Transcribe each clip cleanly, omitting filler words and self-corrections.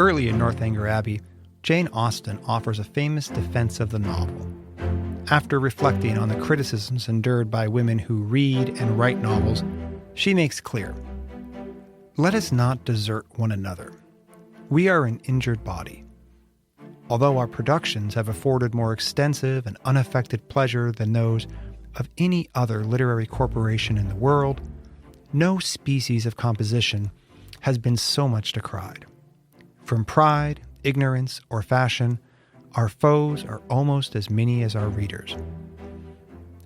Early in Northanger Abbey, Jane Austen offers a famous defense of the novel. After reflecting on the criticisms endured by women who read and write novels, she makes clear, "Let us not desert one another. We are an injured body. Although our productions have afforded more extensive and unaffected pleasure than those of any other literary corporation in the world, no species of composition has been so much decried. From pride, ignorance, or fashion, our foes are almost as many as our readers."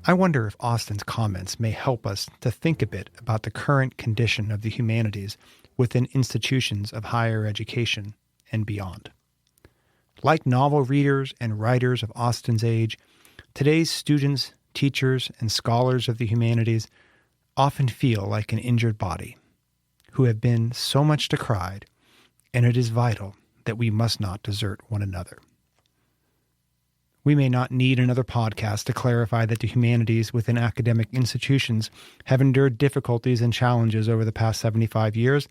I wonder if Austen's comments may help us to think a bit about the current condition of the humanities within institutions of higher education and beyond. Like novel readers and writers of Austen's age, today's students, teachers, and scholars of the humanities often feel like an injured body, who have been so much decried, and it is vital that we must not desert one another. We may not need another podcast to clarify that the humanities within academic institutions have endured difficulties and challenges over the past 75 years.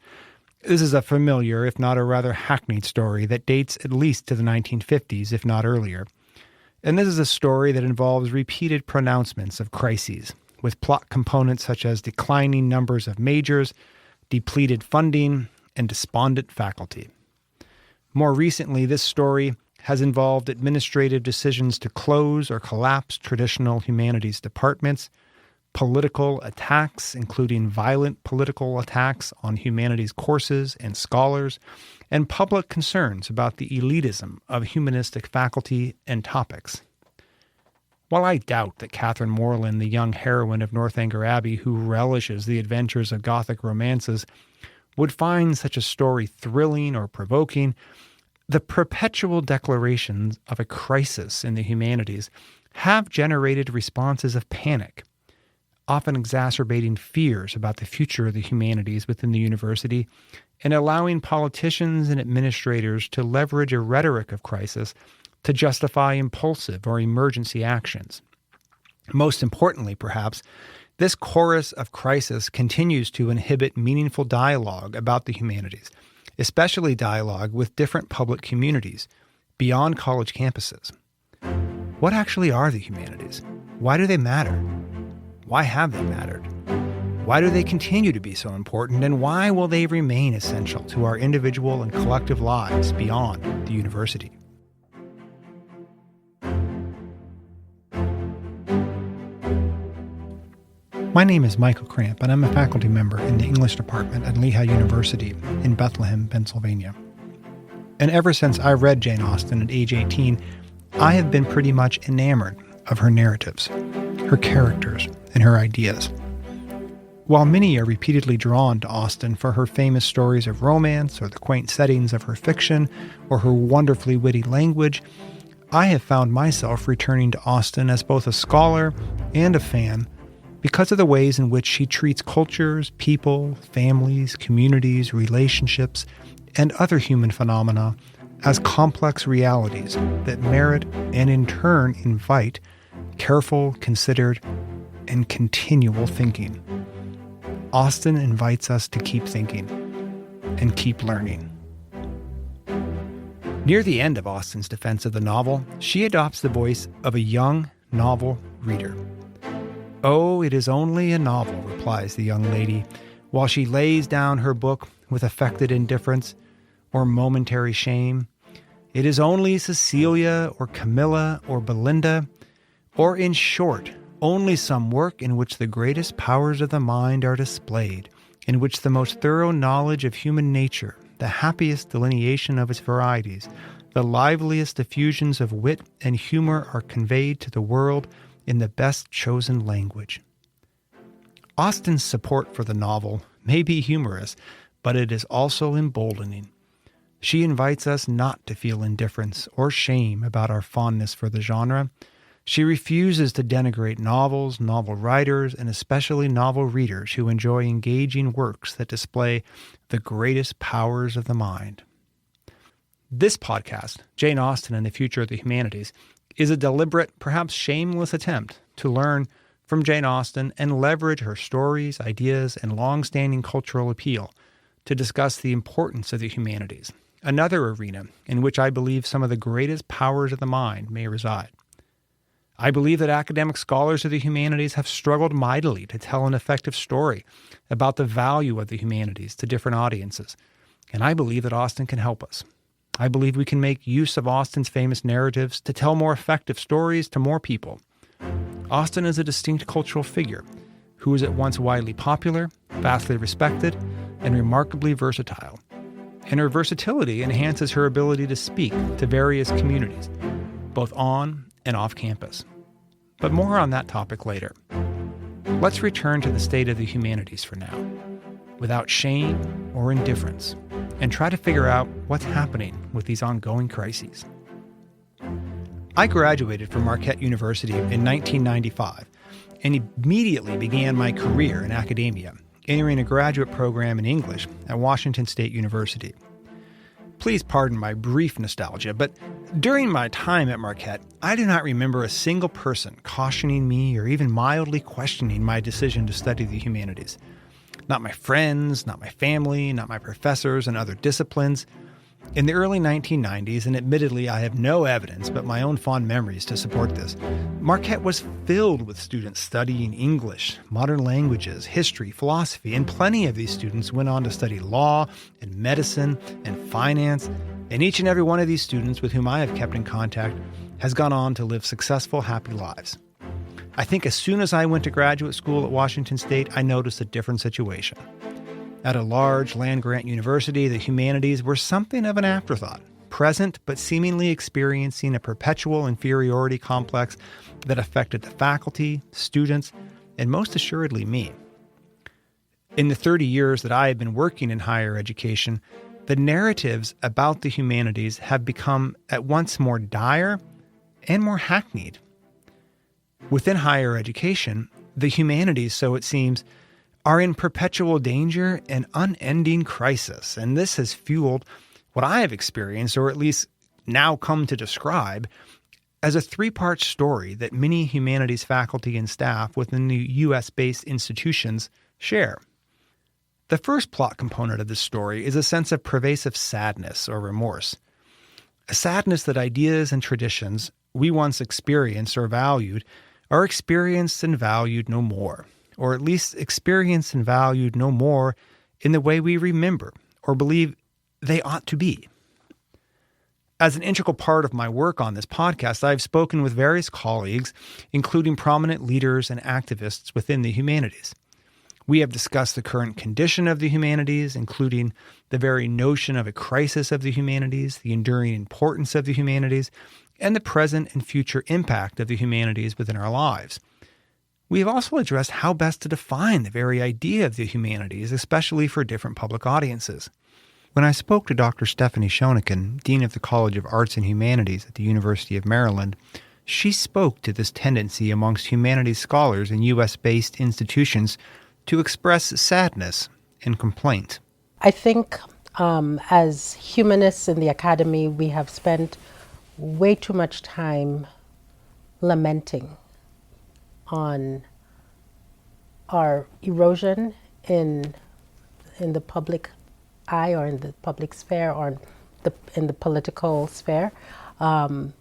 This is a familiar, if not a rather hackneyed story that dates at least to the 1950s, if not earlier. And this is a story that involves repeated pronouncements of crises, with plot components such as declining numbers of majors, depleted funding, and despondent faculty. More recently, this story has involved administrative decisions to close or collapse traditional humanities departments, political attacks, including violent political attacks on humanities courses and scholars, and public concerns about the elitism of humanistic faculty and topics. While I doubt that Catherine Morland, the young heroine of Northanger Abbey who relishes the adventures of Gothic romances, would find such a story thrilling or provoking, the perpetual declarations of a crisis in the humanities have generated responses of panic, often exacerbating fears about the future of the humanities within the university and allowing politicians and administrators to leverage a rhetoric of crisis to justify impulsive or emergency actions. Most importantly, perhaps, this chorus of crisis continues to inhibit meaningful dialogue about the humanities, especially dialogue with different public communities beyond college campuses. What actually are the humanities? Why do they matter? Why have they mattered? Why do they continue to be so important, and why will they remain essential to our individual and collective lives beyond the university? My name is Michael Cramp, and I'm a faculty member in the English department at Lehigh University in Bethlehem, Pennsylvania. And ever since I read Jane Austen at age 18, I have been pretty much enamored of her narratives, her characters, and her ideas. While many are repeatedly drawn to Austen for her famous stories of romance or the quaint settings of her fiction or her wonderfully witty language, I have found myself returning to Austen as both a scholar and a fan because of the ways in which she treats cultures, people, families, communities, relationships, and other human phenomena as complex realities that merit and in turn invite careful, considered, and continual thinking. Austen invites us to keep thinking and keep learning. Near the end of Austen's defense of the novel, she adopts the voice of a young novel reader. "Oh, it is only a novel," replies the young lady, while she lays down her book with affected indifference or momentary shame. "It is only Cecilia or Camilla or Belinda, or in short, only some work in which the greatest powers of the mind are displayed, in which the most thorough knowledge of human nature, the happiest delineation of its varieties, the liveliest effusions of wit and humor are conveyed to the world in the best chosen language." Austen's support for the novel may be humorous, but it is also emboldening. She invites us not to feel indifference or shame about our fondness for the genre. She refuses to denigrate novels, novel writers, and especially novel readers who enjoy engaging works that display the greatest powers of the mind. This podcast, Jane Austen and the Future of the Humanities, is a deliberate, perhaps shameless attempt to learn from Jane Austen and leverage her stories, ideas, and long-standing cultural appeal to discuss the importance of the humanities, another arena in which I believe some of the greatest powers of the mind may reside. I believe that academic scholars of the humanities have struggled mightily to tell an effective story about the value of the humanities to different audiences, and I believe that Austin can help us. I believe we can make use of Austin's famous narratives to tell more effective stories to more people. Austin is a distinct cultural figure who is at once widely popular, vastly respected, and remarkably versatile. And her versatility enhances her ability to speak to various communities, both on and off campus. But more on that topic later. Let's return to the state of the humanities for now, without shame or indifference, and try to figure out what's happening with these ongoing crises. I graduated from Marquette University in 1995 and immediately began my career in academia, entering a graduate program in English at Washington State University. Please pardon my brief nostalgia, but during my time at Marquette, I do not remember a single person cautioning me or even mildly questioning my decision to study the humanities. Not my friends, not my family, not my professors and other disciplines. In the early 1990s, and admittedly I have no evidence but my own fond memories to support this, Marquette was filled with students studying English, modern languages, history, philosophy, and plenty of these students went on to study law and medicine and finance, and each and every one of these students with whom I have kept in contact has gone on to live successful, happy lives. I think as soon as I went to graduate school at Washington State, I noticed a different situation. At a large land-grant university, the humanities were something of an afterthought, present but seemingly experiencing a perpetual inferiority complex that affected the faculty, students, and most assuredly me. In the 30 years that I have been working in higher education, the narratives about the humanities have become at once more dire and more hackneyed. Within higher education, the humanities, so it seems, are in perpetual danger and unending crisis, and this has fueled what I have experienced, or at least now come to describe, as a three-part story that many humanities faculty and staff within the U.S.-based institutions share. The first plot component of this story is a sense of pervasive sadness or remorse, a sadness that ideas and traditions we once experienced or valued are experienced and valued no more, or at least experienced and valued no more in the way we remember or believe they ought to be. As an integral part of my work on this podcast, I've spoken with various colleagues, including prominent leaders and activists within the humanities. We have discussed the current condition of the humanities, including the very notion of a crisis of the humanities, the enduring importance of the humanities, and the present and future impact of the humanities within our lives. We have also addressed how best to define the very idea of the humanities, especially for different public audiences. When I spoke to Dr. Stephanie Schoeniken, Dean of the College of Arts and Humanities at the University of Maryland, she spoke to this tendency amongst humanities scholars in U.S.-based institutions to express sadness and complaint. I think as humanists in the academy, we have spent way too much time lamenting on our erosion in the public eye or in the public sphere or in the political sphere. And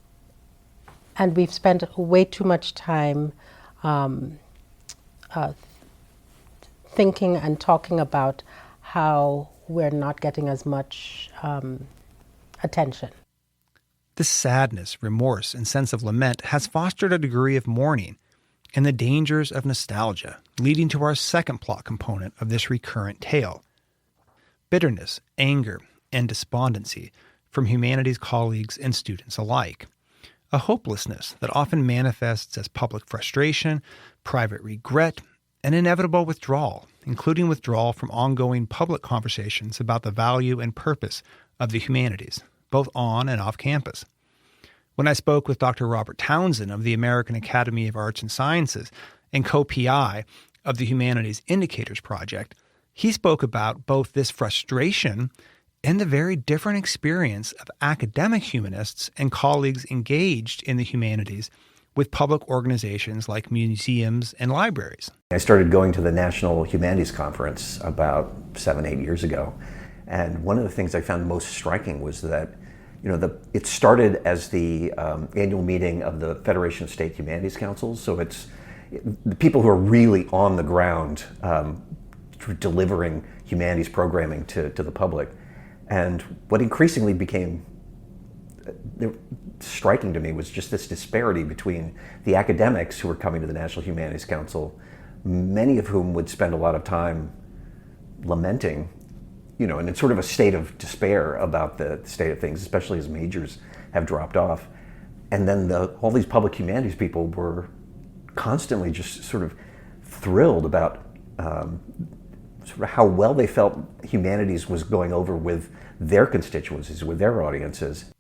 we've spent way too much time thinking and talking about how we're not getting as much attention. This sadness, remorse, and sense of lament has fostered a degree of mourning and the dangers of nostalgia, leading to our second plot component of this recurrent tale. Bitterness, anger, and despondency from humanities colleagues and students alike. A hopelessness that often manifests as public frustration, private regret, and inevitable withdrawal, including withdrawal from ongoing public conversations about the value and purpose of the humanities, both on and off campus. When I spoke with Dr. Robert Townsend of the American Academy of Arts and Sciences and co-PI of the Humanities Indicators Project, he spoke about both this frustration and the very different experience of academic humanists and colleagues engaged in the humanities with public organizations like museums and libraries. I started going to the National Humanities Conference about 7-8 years ago, And one of the things I found most striking was that, it started as the annual meeting of the Federation of State Humanities Councils. So it's the people who are really on the ground delivering humanities programming to the public. And what increasingly became striking to me was just this disparity between the academics who were coming to the National Humanities Council, many of whom would spend a lot of time lamenting, and in sort of a state of despair about the state of things, especially as majors have dropped off. And then all these public humanities people were constantly just sort of thrilled about sort of how well they felt humanities was going over with their constituencies, with their audiences.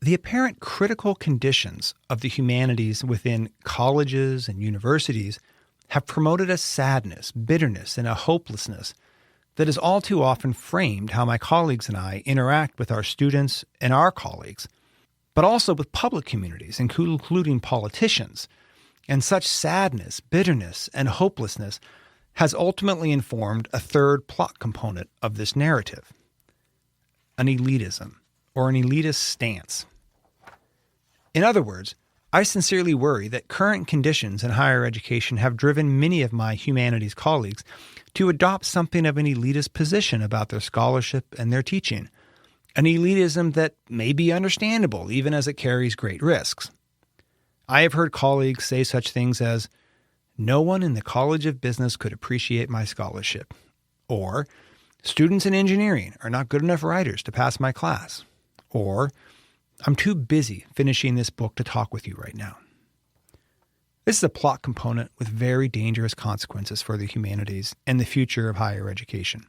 The apparent critical conditions of the humanities within colleges and universities have promoted a sadness, bitterness, and a hopelessness that is all too often framed how my colleagues and I interact with our students and our colleagues, but also with public communities, including politicians. And such sadness, bitterness, and hopelessness has ultimately informed a third plot component of this narrative: an elitism, or an elitist stance. In other words, I sincerely worry that current conditions in higher education have driven many of my humanities colleagues to adopt something of an elitist position about their scholarship and their teaching, an elitism that may be understandable even as it carries great risks. I have heard colleagues say such things as, "No one in the College of Business could appreciate my scholarship," or "Students in engineering are not good enough writers to pass my class," or "I'm too busy finishing this book to talk with you right now." This is a plot component with very dangerous consequences for the humanities and the future of higher education.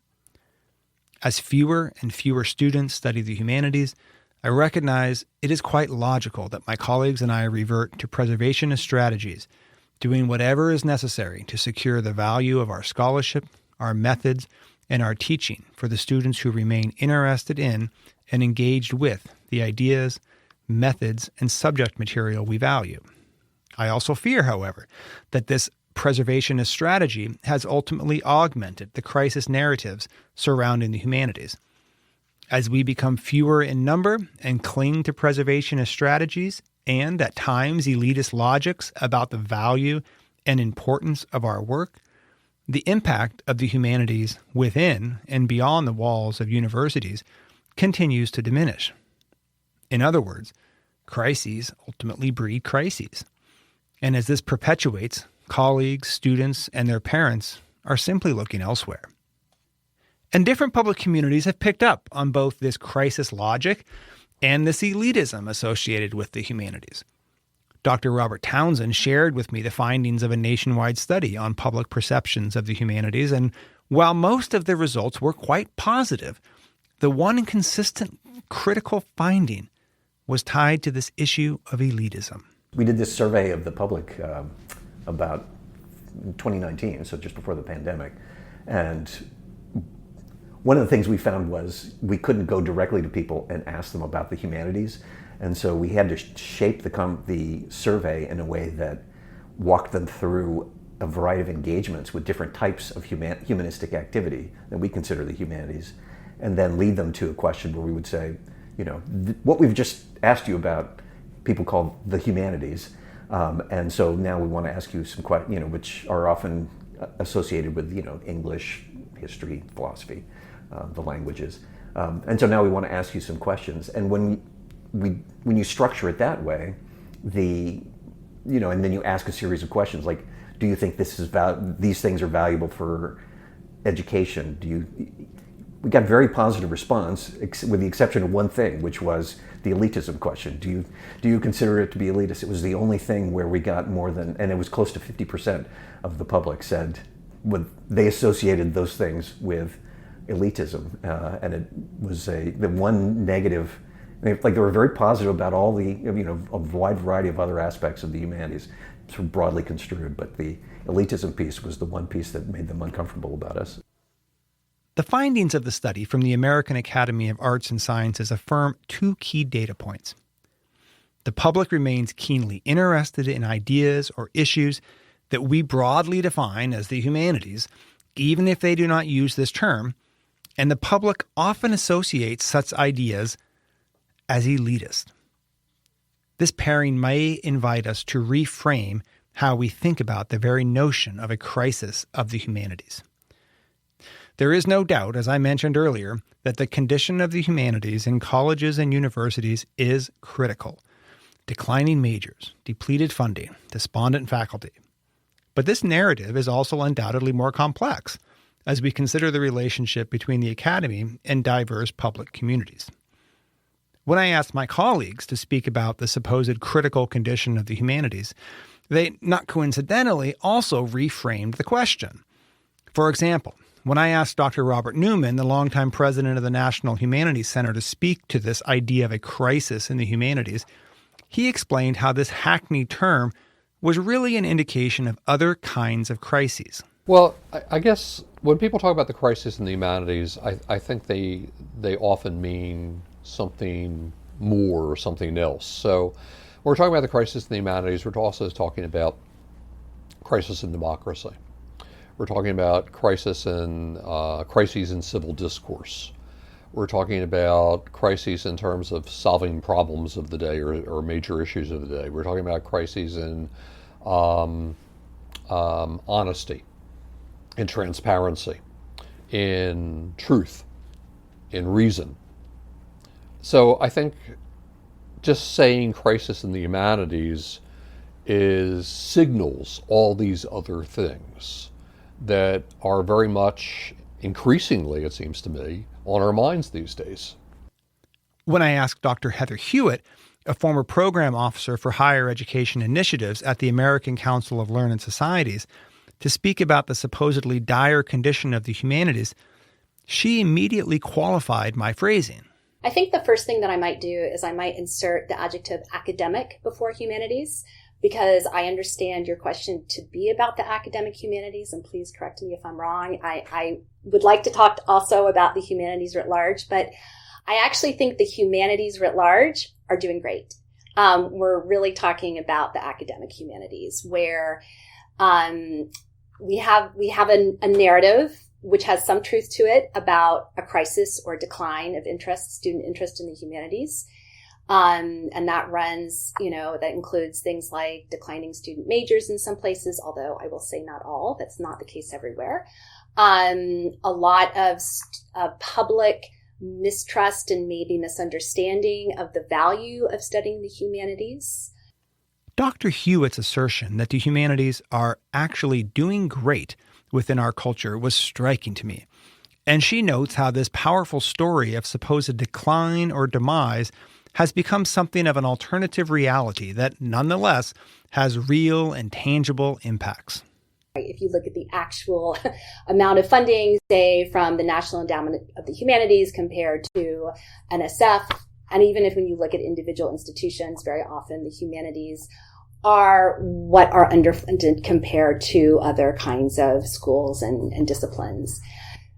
As fewer and fewer students study the humanities, I recognize it is quite logical that my colleagues and I revert to preservationist strategies, doing whatever is necessary to secure the value of our scholarship, our methods, and our teaching for the students who remain interested in and engaged with the ideas, methods, and subject material we value. I also fear, however, that this preservationist strategy has ultimately augmented the crisis narratives surrounding the humanities. As we become fewer in number and cling to preservationist strategies and, at times, elitist logics about the value and importance of our work, the impact of the humanities within and beyond the walls of universities continues to diminish. In other words, crises ultimately breed crises. And as this perpetuates, colleagues, students, and their parents are simply looking elsewhere. And different public communities have picked up on both this crisis logic and this elitism associated with the humanities. Dr. Robert Townsend shared with me the findings of a nationwide study on public perceptions of the humanities, and while most of the results were quite positive, the one consistent critical finding was tied to this issue of elitism. We did this survey of the public about 2019, so just before the pandemic, and one of the things we found was we couldn't go directly to people and ask them about the humanities, and so we had to shape the survey in a way that walked them through a variety of engagements with different types of humanistic activity that we consider the humanities, and then lead them to a question where we would say, what we've just asked you about, people call the humanities, and so now we want to ask you some questions, which are often associated with, English, history, philosophy, the languages, and so now we want to ask you some questions. And when you structure it that way, and then you ask a series of questions like, do you think these things are valuable for education? We got very positive response, with the exception of one thing, which was the elitism question. Do you consider it to be elitist? It was the only thing where we got more than, and it was close to 50% of the public said they associated those things with elitism, and it was the one negative. Like they were very positive about all the, a wide variety of other aspects of the humanities, sort of broadly construed, but the elitism piece was the one piece that made them uncomfortable about us. The findings of the study from the American Academy of Arts and Sciences affirm two key data points. The public remains keenly interested in ideas or issues that we broadly define as the humanities, even if they do not use this term, and the public often associates such ideas as elitist. This pairing may invite us to reframe how we think about the very notion of a crisis of the humanities. There is no doubt, as I mentioned earlier, that the condition of the humanities in colleges and universities is critical. Declining majors, depleted funding, despondent faculty. But this narrative is also undoubtedly more complex as we consider the relationship between the academy and diverse public communities. When I asked my colleagues to speak about the supposed critical condition of the humanities, they, not coincidentally, also reframed the question. For example, when I asked Dr. Robert Newman, the longtime president of the National Humanities Center, to speak to this idea of a crisis in the humanities, he explained how this hackneyed term was really an indication of other kinds of crises. Well, I guess when people talk about the crisis in the humanities, I think they often mean something more or something else. So when we're talking about the crisis in the humanities, we're also talking about crisis in democracy. We're talking about crises in civil discourse. We're talking about crises in terms of solving problems of the day or major issues of the day. We're talking about crises in honesty, in transparency, in truth, in reason. So I think just saying crisis in the humanities signals all these other things that are very much, increasingly, it seems to me, on our minds these days. When I asked Dr. Heather Hewitt, a former program officer for higher education initiatives at the American Council of Learned Societies, to speak about the supposedly dire condition of the humanities, she immediately qualified my phrasing. I think the first thing that I might do is I might insert the adjective academic before humanities, because I understand your question to be about the academic humanities, and please correct me if I'm wrong. I would like to talk also about the humanities writ large, but I actually think the humanities writ large are doing great. We're really talking about the academic humanities, where we have a narrative which has some truth to it about a crisis or decline of student interest in the humanities. And that runs, that includes things like declining student majors in some places, although I will say not all. That's not the case everywhere. A lot of public mistrust and maybe misunderstanding of the value of studying the humanities. Dr. Hewitt's assertion that the humanities are actually doing great within our culture was striking to me. And she notes how this powerful story of supposed decline or demise has become something of an alternative reality that nonetheless has real and tangible impacts. If you look at the actual amount of funding, say, from the National Endowment of the Humanities compared to NSF, and even when you look at individual institutions, very often the humanities are what are underfunded compared to other kinds of schools and disciplines.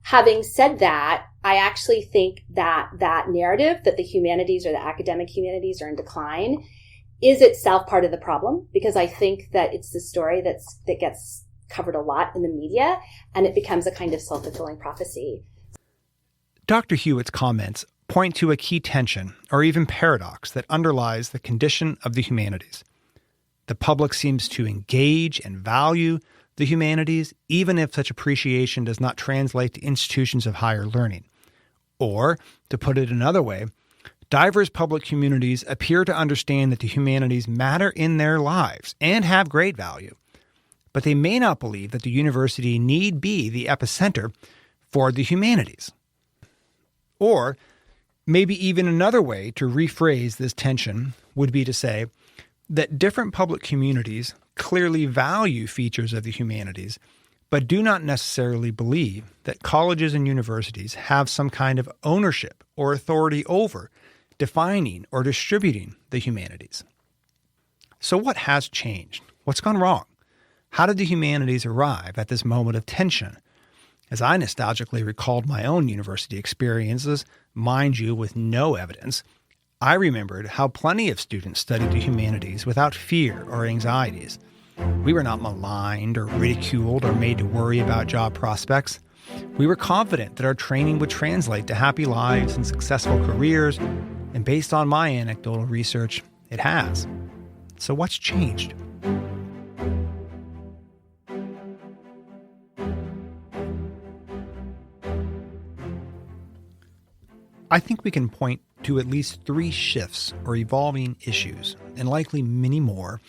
Having said that, I actually think that narrative that the humanities or the academic humanities are in decline is itself part of the problem, because I think that it's the story that gets covered a lot in the media, and it becomes a kind of self-fulfilling prophecy. Dr. Hewitt's comments point to a key tension or even paradox that underlies the condition of the humanities. The public seems to engage and value the humanities, even if such appreciation does not translate to institutions of higher learning. Or, to put it another way, diverse public communities appear to understand that the humanities matter in their lives and have great value, but they may not believe that the university need be the epicenter for the humanities. Or, maybe even another way to rephrase this tension would be to say that different public communities clearly value features of the humanities, but do not necessarily believe that colleges and universities have some kind of ownership or authority over defining or distributing the humanities. So what has changed? What's gone wrong? How did the humanities arrive at this moment of tension? As I nostalgically recalled my own university experiences, mind you, with no evidence, I remembered how plenty of students studied the humanities without fear or anxieties. We were not maligned or ridiculed or made to worry about job prospects. We were confident that our training would translate to happy lives and successful careers, and based on my anecdotal research, it has. So what's changed? I think we can point to at least 3 shifts or evolving issues, and likely many more,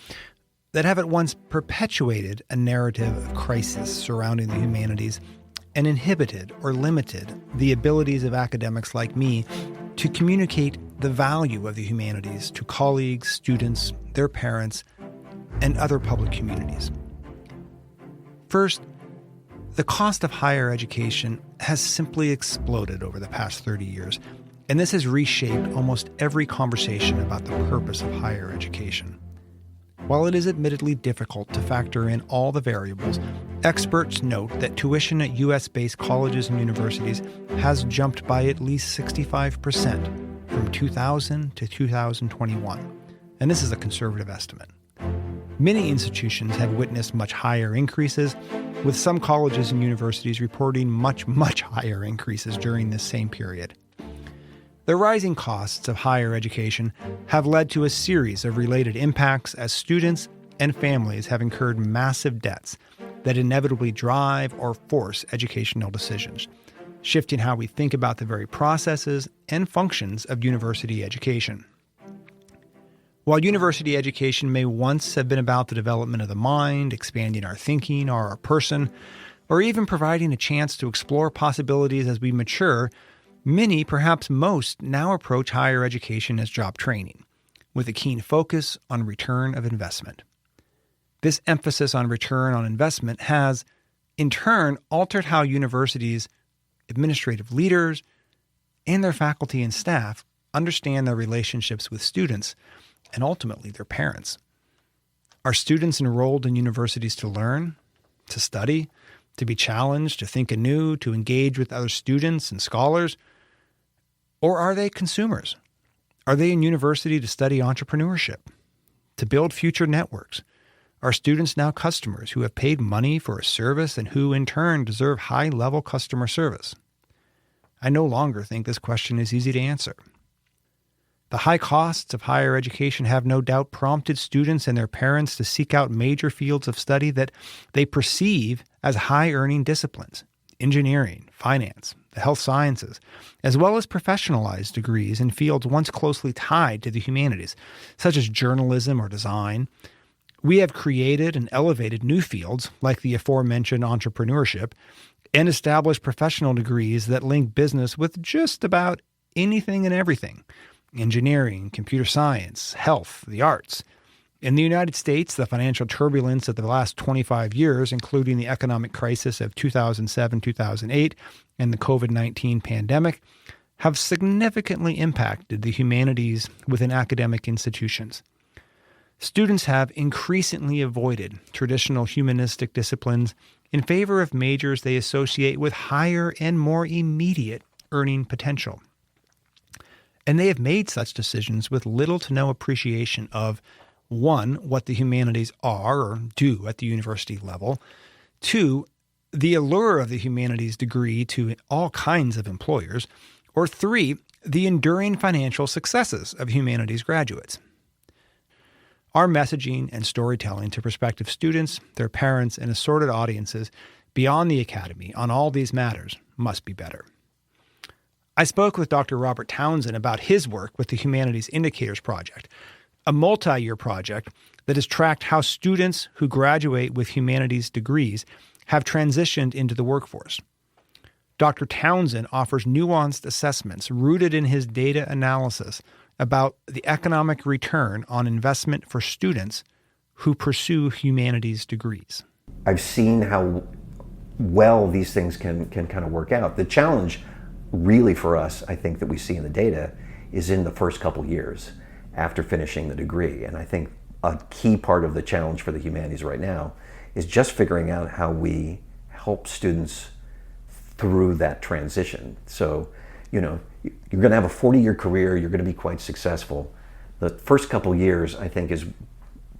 that have at once perpetuated a narrative of crisis surrounding the humanities and inhibited or limited the abilities of academics like me to communicate the value of the humanities to colleagues, students, their parents, and other public communities. First, the cost of higher education has simply exploded over the past 30 years, and this has reshaped almost every conversation about the purpose of higher education. While it is admittedly difficult to factor in all the variables, experts note that tuition at U.S.-based colleges and universities has jumped by at least 65% from 2000 to 2021, and this is a conservative estimate. Many institutions have witnessed much higher increases, with some colleges and universities reporting much higher increases during this same period. The rising costs of higher education have led to a series of related impacts as students and families have incurred massive debts that inevitably drive or force educational decisions, shifting how we think about the very processes and functions of university education. While university education may once have been about the development of the mind, expanding our thinking or our person, or even providing a chance to explore possibilities as we mature, many, perhaps most, now approach higher education as job training, with a keen focus on return of investment. This emphasis on return on investment has, in turn, altered how universities, administrative leaders, and their faculty and staff understand their relationships with students and ultimately their parents. Are students enrolled in universities to learn, to study, to be challenged, to think anew, to engage with other students and scholars? Or are they consumers? Are they in university to study entrepreneurship, to build future networks? Are students now customers who have paid money for a service and who in turn deserve high-level customer service? I no longer think this question is easy to answer. The high costs of higher education have no doubt prompted students and their parents to seek out major fields of study that they perceive as high-earning disciplines: engineering, finance, the health sciences, as well as professionalized degrees in fields once closely tied to the humanities, such as journalism or design. We have created and elevated new fields, like the aforementioned entrepreneurship, and established professional degrees that link business with just about anything and everything: engineering, computer science, health, the arts. In the United States, the financial turbulence of the last 25 years, including the economic crisis of 2007-2008 and the COVID-19 pandemic, have significantly impacted the humanities within academic institutions. Students have increasingly avoided traditional humanistic disciplines in favor of majors they associate with higher and more immediate earning potential. And they have made such decisions with little to no appreciation of, 1, what the humanities are or do at the university level, 2, the allure of the humanities degree to all kinds of employers, or 3, the enduring financial successes of humanities graduates. Our messaging and storytelling to prospective students, their parents, and assorted audiences beyond the academy on all these matters must be better. I spoke with Dr. Robert Townsend about his work with the Humanities Indicators Project, a multi-year project that has tracked how students who graduate with humanities degrees have transitioned into the workforce. Dr. Townsend offers nuanced assessments rooted in his data analysis about the economic return on investment for students who pursue humanities degrees. I've seen how well these things can kind of work out. The challenge really for us, I think, that we see in the data is in the first couple years after finishing the degree. And I think a key part of the challenge for the humanities right now is just figuring out how we help students through that transition. So, you're going to have a 40-year career, you're going to be quite successful. The first couple years, I think, is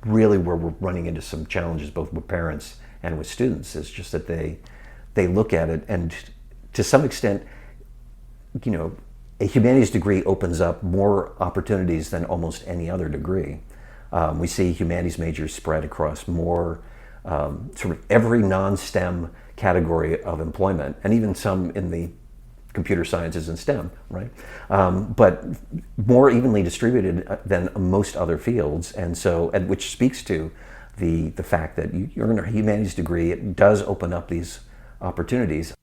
really where we're running into some challenges, both with parents and with students. It's just that they look at it and to some extent, a humanities degree opens up more opportunities than almost any other degree. We see humanities majors spread across more sort of every non-STEM category of employment, and even some in the computer sciences and STEM, right? But more evenly distributed than most other fields, and which speaks to the fact that you're in a humanities degree, it does open up these opportunities.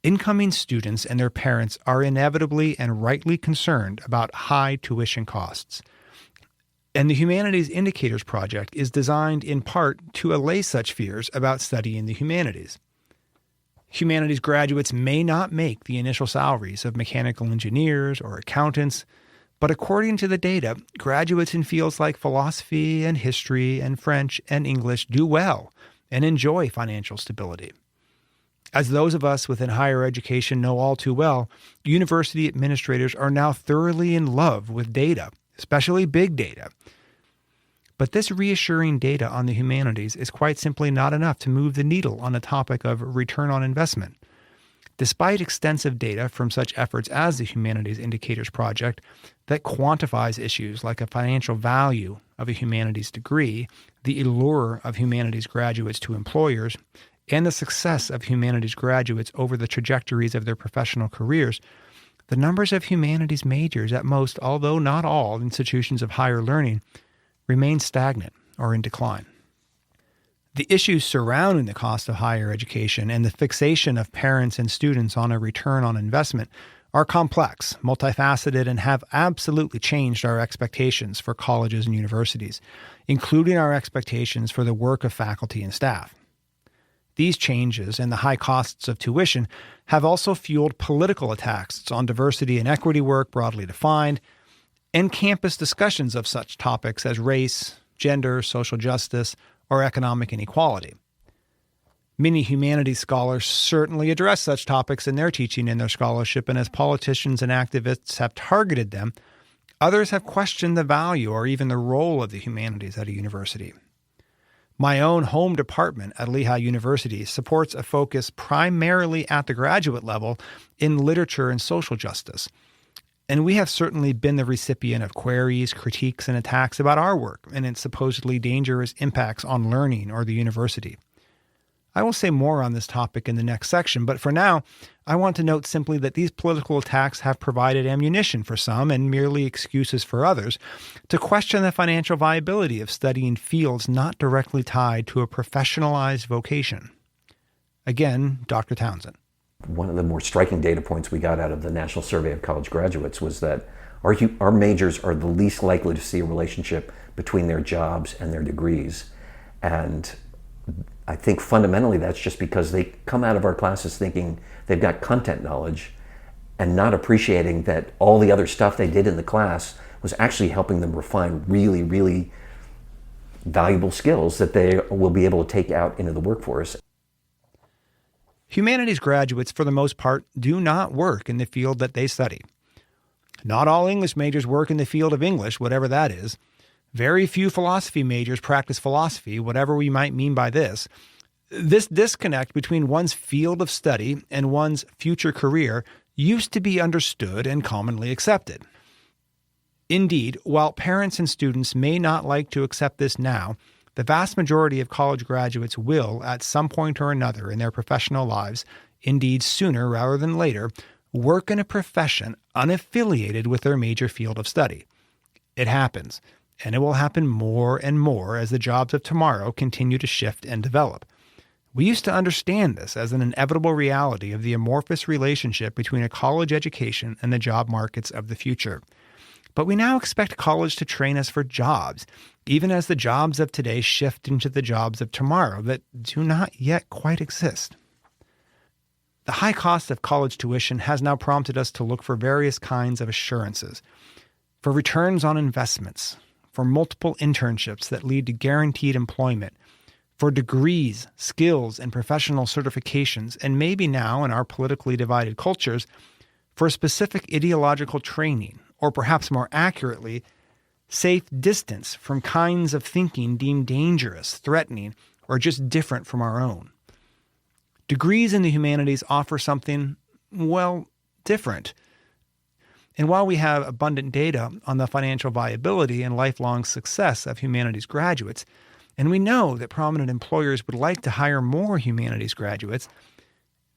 Incoming students and their parents are inevitably and rightly concerned about high tuition costs. And the Humanities Indicators Project is designed in part to allay such fears about studying the humanities. Humanities graduates may not make the initial salaries of mechanical engineers or accountants, but according to the data, graduates in fields like philosophy and history and French and English do well and enjoy financial stability. As those of us within higher education know all too well, university administrators are now thoroughly in love with data, especially big data. But this reassuring data on the humanities is quite simply not enough to move the needle on the topic of return on investment. Despite extensive data from such efforts as the Humanities Indicators Project that quantifies issues like a financial value of a humanities degree, the allure of humanities graduates to employers, and the success of humanities graduates over the trajectories of their professional careers, the numbers of humanities majors at most, although not all, institutions of higher learning remain stagnant or in decline. The issues surrounding the cost of higher education and the fixation of parents and students on a return on investment are complex, multifaceted, and have absolutely changed our expectations for colleges and universities, including our expectations for the work of faculty and staff. These changes and the high costs of tuition have also fueled political attacks on diversity and equity work broadly defined, and campus discussions of such topics as race, gender, social justice, or economic inequality. Many humanities scholars certainly address such topics in their teaching and their scholarship, and as politicians and activists have targeted them, others have questioned the value or even the role of the humanities at a university. My own home department at Lehigh University supports a focus primarily at the graduate level in literature and social justice. And we have certainly been the recipient of queries, critiques, and attacks about our work and its supposedly dangerous impacts on learning or the university. I will say more on this topic in the next section, but for now, I want to note simply that these political attacks have provided ammunition for some and merely excuses for others to question the financial viability of studying fields not directly tied to a professionalized vocation. Again, Dr. Townsend. One of the more striking data points we got out of the National Survey of College Graduates was that our majors are the least likely to see a relationship between their jobs and their degrees. And I think fundamentally that's just because they come out of our classes thinking they've got content knowledge and not appreciating that all the other stuff they did in the class was actually helping them refine really, really valuable skills that they will be able to take out into the workforce. Humanities graduates, for the most part, do not work in the field that they study. Not all English majors work in the field of English, whatever that is. Very few philosophy majors practice philosophy, whatever we might mean by this. This disconnect between one's field of study and one's future career used to be understood and commonly accepted. Indeed, while parents and students may not like to accept this now, the vast majority of college graduates will, at some point or another in their professional lives, indeed sooner rather than later, work in a profession unaffiliated with their major field of study. It happens, and it will happen more and more as the jobs of tomorrow continue to shift and develop. We used to understand this as an inevitable reality of the amorphous relationship between a college education and the job markets of the future. But we now expect college to train us for jobs, even as the jobs of today shift into the jobs of tomorrow that do not yet quite exist. The high cost of college tuition has now prompted us to look for various kinds of assurances, for returns on investments, for multiple internships that lead to guaranteed employment, for degrees, skills, and professional certifications, and maybe now in our politically divided cultures, for specific ideological training, or perhaps more accurately, safe distance from kinds of thinking deemed dangerous, threatening, or just different from our own. Degrees in the humanities offer something, well, different. And while we have abundant data on the financial viability and lifelong success of humanities graduates, and we know that prominent employers would like to hire more humanities graduates,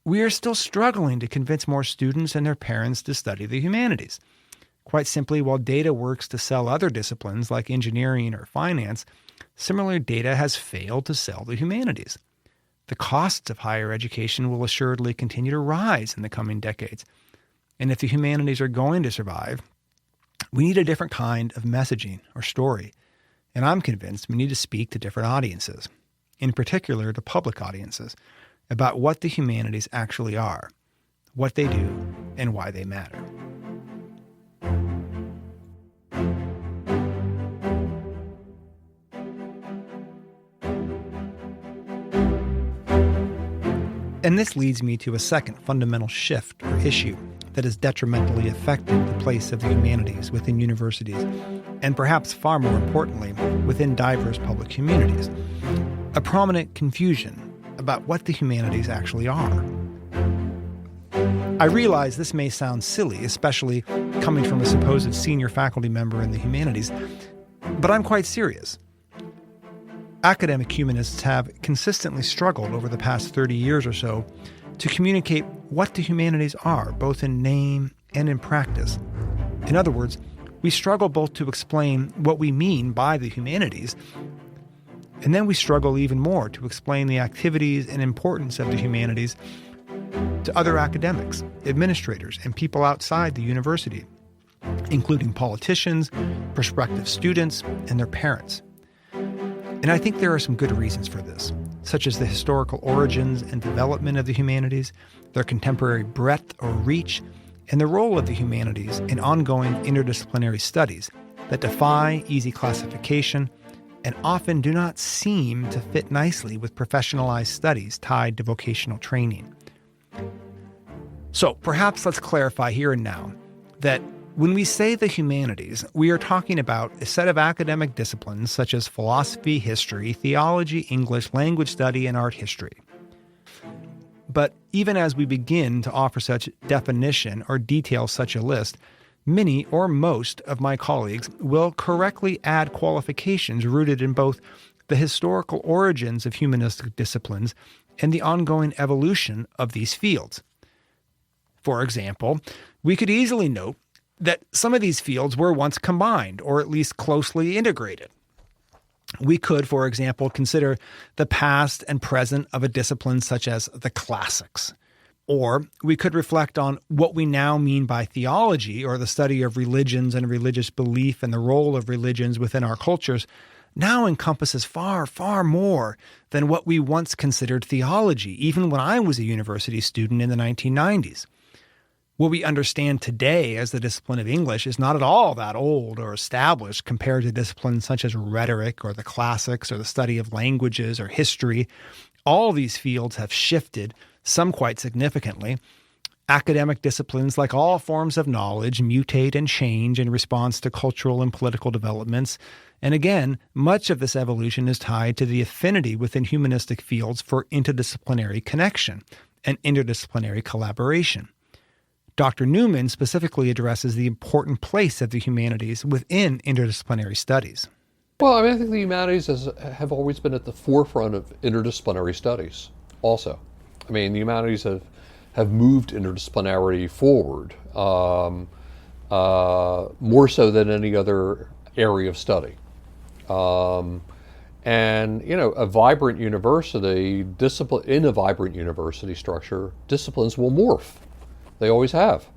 we are still struggling to convince more students and their parents to study the humanities. Quite simply, while data works to sell other disciplines like engineering or finance, similar data has failed to sell the humanities. The costs of higher education will assuredly continue to rise in the coming decades. And if the humanities are going to survive, we need a different kind of messaging or story. And I'm convinced we need to speak to different audiences, in particular to public audiences, about what the humanities actually are, what they do, and why they matter. And this leads me to a second fundamental shift or issue that has detrimentally affected the place of the humanities within universities, and perhaps far more importantly, within diverse public communities. A prominent confusion about what the humanities actually are. I realize this may sound silly, especially coming from a supposed senior faculty member in the humanities, but I'm quite serious. Academic humanists have consistently struggled over the past 30 years or so to communicate what the humanities are, both in name and in practice. In other words, we struggle both to explain what we mean by the humanities, and then we struggle even more to explain the activities and importance of the humanities to other academics, administrators, and people outside the university, including politicians, prospective students, and their parents. And I think there are some good reasons for this, such as the historical origins and development of the humanities, their contemporary breadth or reach, and the role of the humanities in ongoing interdisciplinary studies that defy easy classification and often do not seem to fit nicely with professionalized studies tied to vocational training. So perhaps let's clarify here and now that when we say the humanities, we are talking about a set of academic disciplines such as philosophy, history, theology, English, language study, and art history. But even as we begin to offer such definition or detail such a list, many or most of my colleagues will correctly add qualifications rooted in both the historical origins of humanistic disciplines and the ongoing evolution of these fields. For example, we could easily note that some of these fields were once combined or at least closely integrated. We could, for example, consider the past and present of a discipline such as the classics. Or we could reflect on what we now mean by theology, or the study of religions and religious belief, and the role of religions within our cultures now encompasses far, far more than what we once considered theology, even when I was a university student in the 1990s. What we understand today as the discipline of English is not at all that old or established compared to disciplines such as rhetoric or the classics or the study of languages or history. All these fields have shifted, some quite significantly. Academic disciplines, like all forms of knowledge, mutate and change in response to cultural and political developments. And again, much of this evolution is tied to the affinity within humanistic fields for interdisciplinary connection and interdisciplinary collaboration. Dr. Newman specifically addresses the important place of the humanities within interdisciplinary studies. Well, I mean, I think the humanities have always been at the forefront of interdisciplinary studies also. I mean, the humanities have moved interdisciplinarity forward more so than any other area of study. And, you know, a vibrant university, in a vibrant university structure, disciplines will morph. They always have.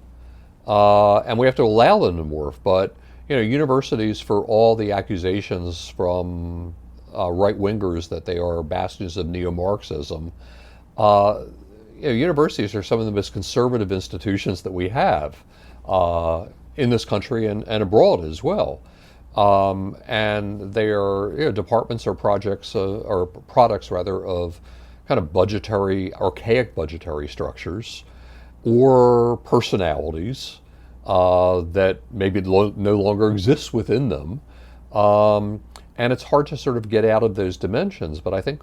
And we have to allow them to morph. But, you know, universities, for all the accusations from right-wingers that they are bastions of neo-Marxism, universities are some of the most conservative institutions that we have in this country and abroad as well. And they are departments or projects or products rather of kind of archaic budgetary structures or personalities that maybe no longer exist within them. And it's hard to sort of get out of those dimensions. But I think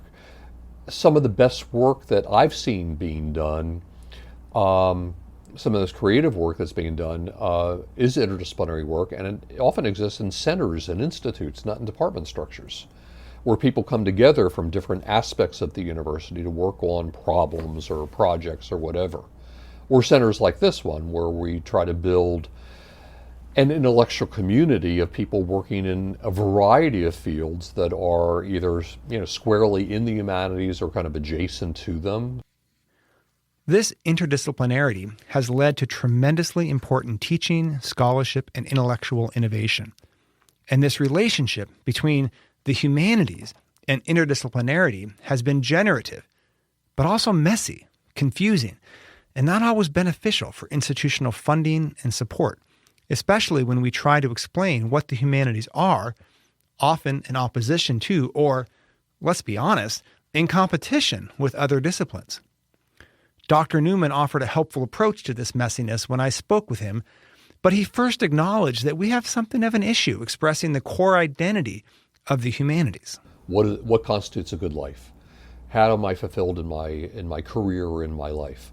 some of the best work that I've seen being done, some of this creative work that's being done, is interdisciplinary work, and it often exists in centers and institutes, not in department structures, where people come together from different aspects of the university to work on problems or projects or whatever. Or centers like this one, where we try to build an intellectual community of people working in a variety of fields that are either, squarely in the humanities or kind of adjacent to them. This interdisciplinarity has led to tremendously important teaching, scholarship, and intellectual innovation. And this relationship between the humanities and interdisciplinarity has been generative, but also messy, confusing, and not always beneficial for institutional funding and support, especially when we try to explain what the humanities are, often in opposition to, or, let's be honest, in competition with other disciplines. Dr. Newman offered a helpful approach to this messiness when I spoke with him, but he first acknowledged that we have something of an issue expressing the core identity of the humanities. What constitutes a good life? How am I fulfilled in my career or in my life?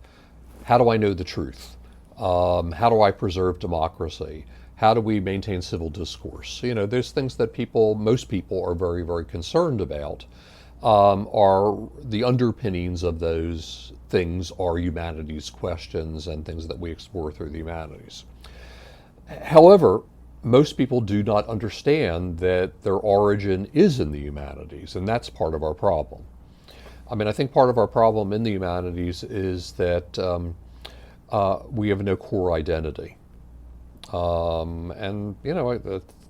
How do I know the truth? How do I preserve democracy? How do we maintain civil discourse? There's things that most people are very, very concerned about. Are the underpinnings of those things are humanities questions and things that we explore through the humanities. However, most people do not understand that their origin is in the humanities, and that's part of our problem. I think part of our problem in the humanities is that we have no core identity. And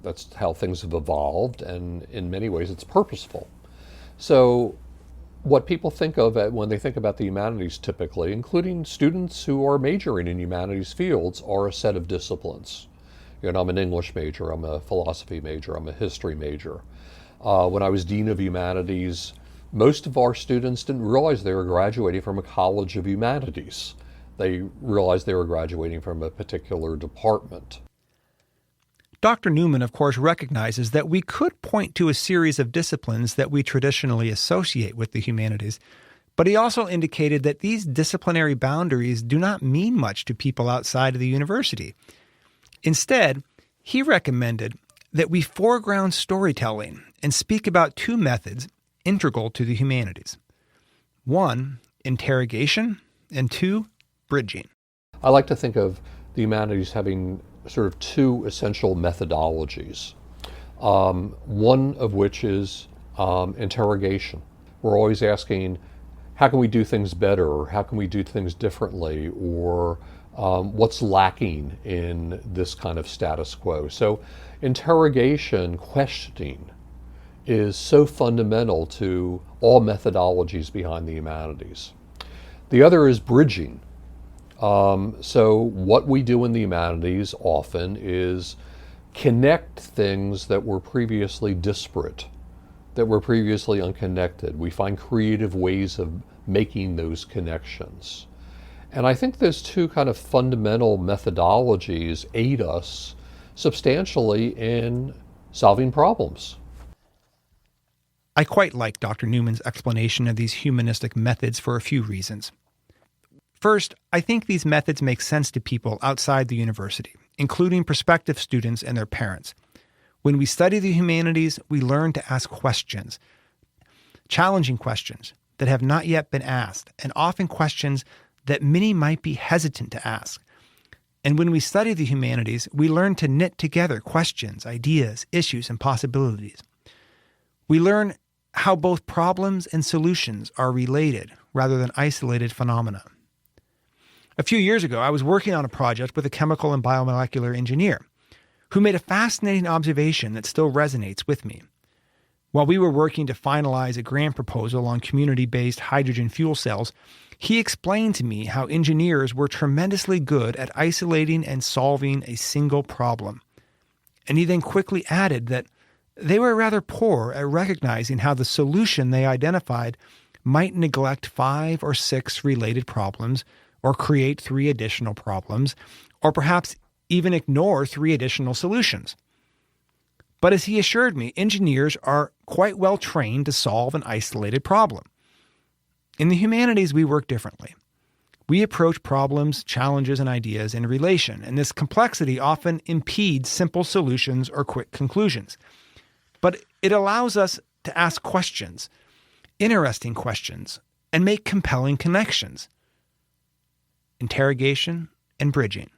that's how things have evolved, and in many ways it's purposeful. So what people think of when they think about the humanities typically, including students who are majoring in humanities fields, are a set of disciplines. I'm an English major, I'm a philosophy major, I'm a history major. When I was Dean of Humanities, most of our students didn't realize they were graduating from a college of humanities. They realized they were graduating from a particular department. Dr. Newman, of course, recognizes that we could point to a series of disciplines that we traditionally associate with the humanities, but he also indicated that these disciplinary boundaries do not mean much to people outside of the university. Instead, he recommended that we foreground storytelling and speak about two methods integral to the humanities. One, interrogation, and two, bridging. I like to think of the humanities having sort of two essential methodologies, one of which is interrogation. We're always asking, how can we do things better, or how can we do things differently, or what's lacking in this kind of status quo. So interrogation, questioning, is so fundamental to all methodologies behind the humanities. The other is bridging. So what we do in the humanities often is connect things that were previously disparate, that were previously unconnected. We find creative ways of making those connections. And I think those two kind of fundamental methodologies aid us substantially in solving problems. I quite like Dr. Newman's explanation of these humanistic methods for a few reasons. First, I think these methods make sense to people outside the university, including prospective students and their parents. When we study the humanities, we learn to ask questions, challenging questions that have not yet been asked, and often questions that many might be hesitant to ask. And when we study the humanities, we learn to knit together questions, ideas, issues, and possibilities. We learn how both problems and solutions are related rather than isolated phenomena. A few years ago, I was working on a project with a chemical and biomolecular engineer who made a fascinating observation that still resonates with me. While we were working to finalize a grant proposal on community-based hydrogen fuel cells, he explained to me how engineers were tremendously good at isolating and solving a single problem. And he then quickly added that they were rather poor at recognizing how the solution they identified might neglect 5 or 6 related problems, or create 3 additional problems, or perhaps even ignore 3 additional solutions. But as he assured me, engineers are quite well trained to solve an isolated problem. In the humanities, we work differently. We approach problems, challenges, and ideas in relation, and this complexity often impedes simple solutions or quick conclusions. But it allows us to ask questions, interesting questions, and make compelling connections. Interrogation and bridging.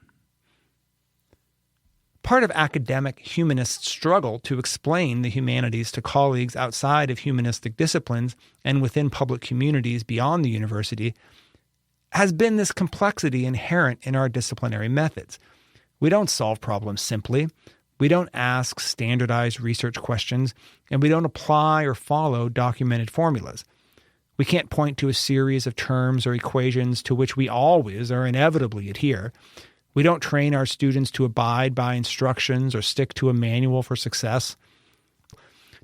Part of academic humanists' struggle to explain the humanities to colleagues outside of humanistic disciplines and within public communities beyond the university has been this complexity inherent in our disciplinary methods. We don't solve problems simply. We don't ask standardized research questions, and we don't apply or follow documented formulas. We can't point to a series of terms or equations to which we always or inevitably adhere. We don't train our students to abide by instructions or stick to a manual for success.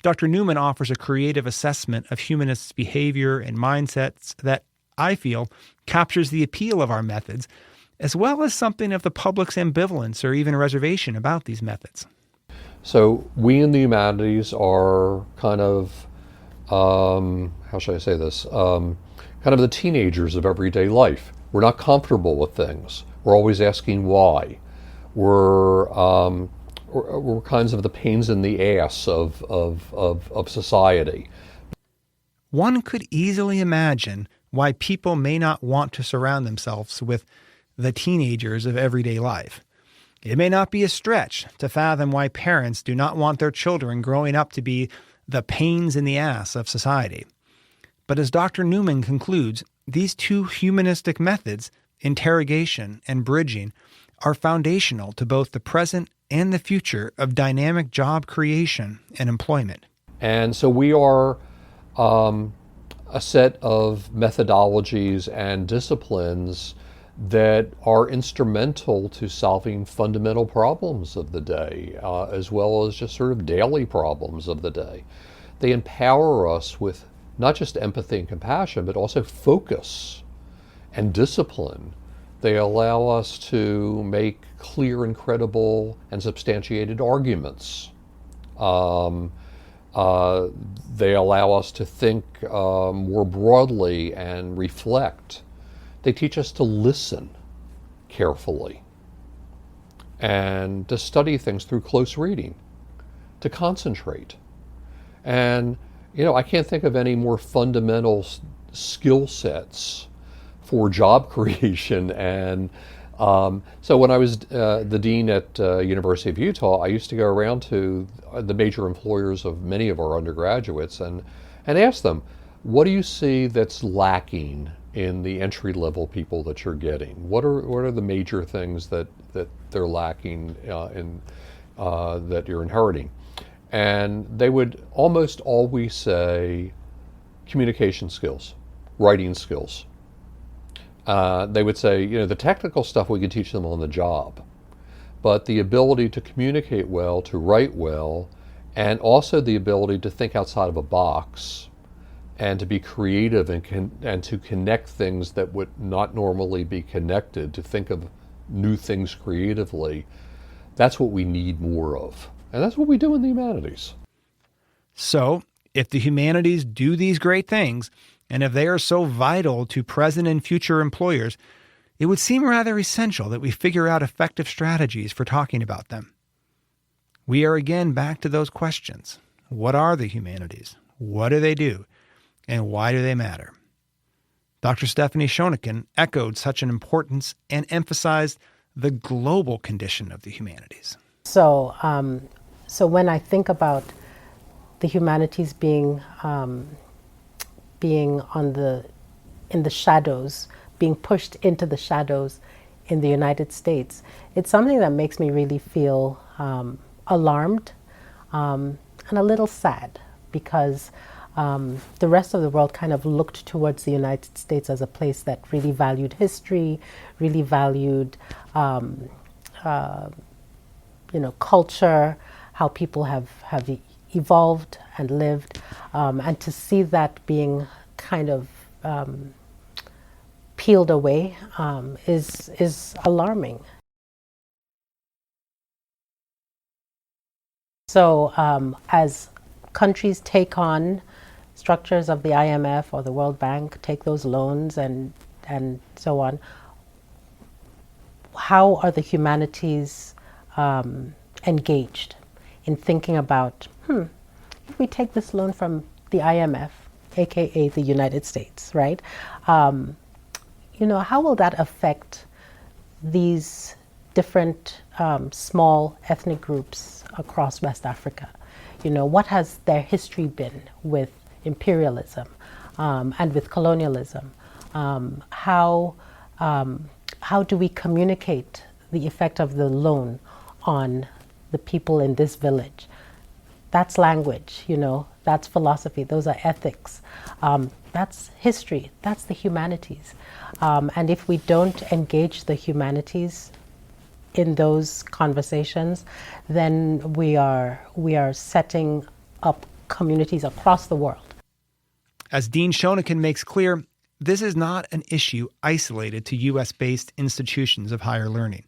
Dr. Newman offers a creative assessment of humanists' behavior and mindsets that, I feel, captures the appeal of our methods, as well as something of the public's ambivalence or even reservation about these methods. So we in the humanities are kind of, how should I say this, kind of the teenagers of everyday life. We're not comfortable with things. We're always asking why. We're kinds of the pains in the ass of society. One could easily imagine why people may not want to surround themselves with the teenagers of everyday life. It may not be a stretch to fathom why parents do not want their children growing up to be the pains in the ass of society. But as Dr. Newman concludes, these two humanistic methods, interrogation and bridging, are foundational to both the present and the future of dynamic job creation and employment. And so we are a set of methodologies and disciplines that are instrumental to solving fundamental problems of the day, as well as just sort of daily problems of the day. They empower us with not just empathy and compassion, but also focus and discipline. They allow us to make clear and credible and substantiated arguments. They allow us to think more broadly and reflect. They teach us to listen carefully and to study things through close reading, to concentrate. And, you know, I can't think of any more fundamental skill sets for job creation. And so when I was the dean at University of Utah, I used to go around to the major employers of many of our undergraduates and ask them, what do you see that's lacking in the entry-level people that you're getting? What are the major things that they're lacking that you're inheriting? And they would almost always say communication skills, writing skills. They would say, you know, the technical stuff we can teach them on the job, but the ability to communicate well, to write well, and also the ability to think outside of a box and to be creative and to connect things that would not normally be connected, to think of new things creatively, that's what we need more of. And that's what we do in the humanities. So, if the humanities do these great things, and if they are so vital to present and future employers, it would seem rather essential that we figure out effective strategies for talking about them. We are again back to those questions. What are the humanities? What do they do? And why do they matter? Dr. Stephanie Schoeniken echoed such an importance and emphasized the global condition of the humanities. So when I think about the humanities being in the shadows, being pushed into the shadows in the United States, it's something that makes me really feel alarmed and a little sad, because the rest of the world kind of looked towards the United States as a place that really valued history, really valued culture, how people have evolved and lived, and to see that being kind of peeled away is alarming. So as countries take on structures of the IMF or the World Bank take those loans and so on, how are the humanities engaged in thinking about, if we take this loan from the IMF, aka the United States, right? How will that affect these different small ethnic groups across West Africa? What has their history been with imperialism and with colonialism? How do we communicate the effect of the loan on the people in this village? That's language, that's philosophy, those are ethics, that's history, that's the humanities. And if we don't engage the humanities in those conversations, then we are setting up communities across the world. As Dean Shonekin makes clear, this is not an issue isolated to U.S.-based institutions of higher learning,